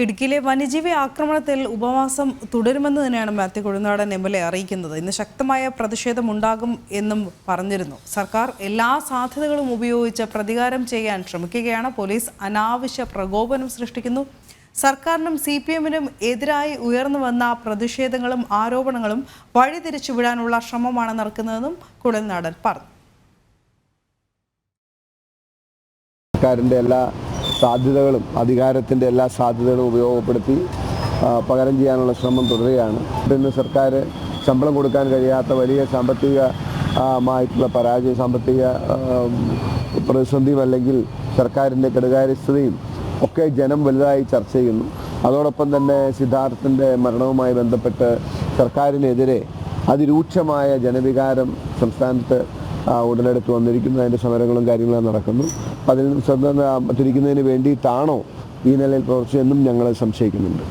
ഇടുക്കിയിലെ വന്യജീവി ആക്രമണത്തിൽ ഉപവാസം തുടരുമെന്ന് തന്നെയാണ് മാത്യു കൊഴുന്താടൻ MLA അറിയിക്കുന്നത്. ഇന്ന് ശക്തമായ പ്രതിഷേധമുണ്ടാകും എന്നും പറഞ്ഞിരുന്നു. സർക്കാർ എല്ലാ സാധ്യതകളും ഉപയോഗിച്ച് പ്രതികാരം ചെയ്യാൻ ശ്രമിക്കുകയാണ്. പോലീസ് അനാവശ്യ പ്രകോപനം സൃഷ്ടിക്കുന്നു. സർക്കാരിനും CPM-നും എതിരായി ഉയർന്നു വന്ന പ്രതിഷേധങ്ങളും ആരോപണങ്ങളും വഴിതിരിച്ചുവിടാനുള്ള ശ്രമമാണ് നടക്കുന്നതെന്നും കൊഴുന്താടൻ പറഞ്ഞു. സർക്കാരിൻ്റെ എല്ലാ സാധ്യതകളും അധികാരത്തിൻ്റെ എല്ലാ സാധ്യതകളും ഉപയോഗപ്പെടുത്തി പകരം ചെയ്യാനുള്ള ശ്രമം തുടരുകയാണ്. ഇന്ന് സർക്കാർ ശമ്പളം കൊടുക്കാൻ കഴിയാത്ത വലിയ സാമ്പത്തികമായിട്ടുള്ള സാമ്പത്തിക പ്രതിസന്ധിയും അല്ലെങ്കിൽ സർക്കാരിൻ്റെ കെടുകാര്യസ്ഥതയും ഒക്കെ ജനം വലുതായി ചർച്ച ചെയ്യുന്നു. അതോടൊപ്പം തന്നെ സിദ്ധാർത്ഥിൻ്റെ മരണവുമായി ബന്ധപ്പെട്ട് സർക്കാരിനെതിരെ അതിരൂക്ഷമായ ജനവികാരം സംസ്ഥാനത്ത് ഉടലെടുത്ത് വന്നിരിക്കുന്നു. അതിൻ്റെ സമരങ്ങളും കാര്യങ്ങളും നടക്കുന്നു. അതിൽ ശ്രദ്ധ തിരിക്കുന്നതിന് വേണ്ടിയിട്ടാണോ ഈ നിലയിൽ പ്രവർത്തിച്ചതെന്നും ഞങ്ങൾ സംശയിക്കുന്നുണ്ട്.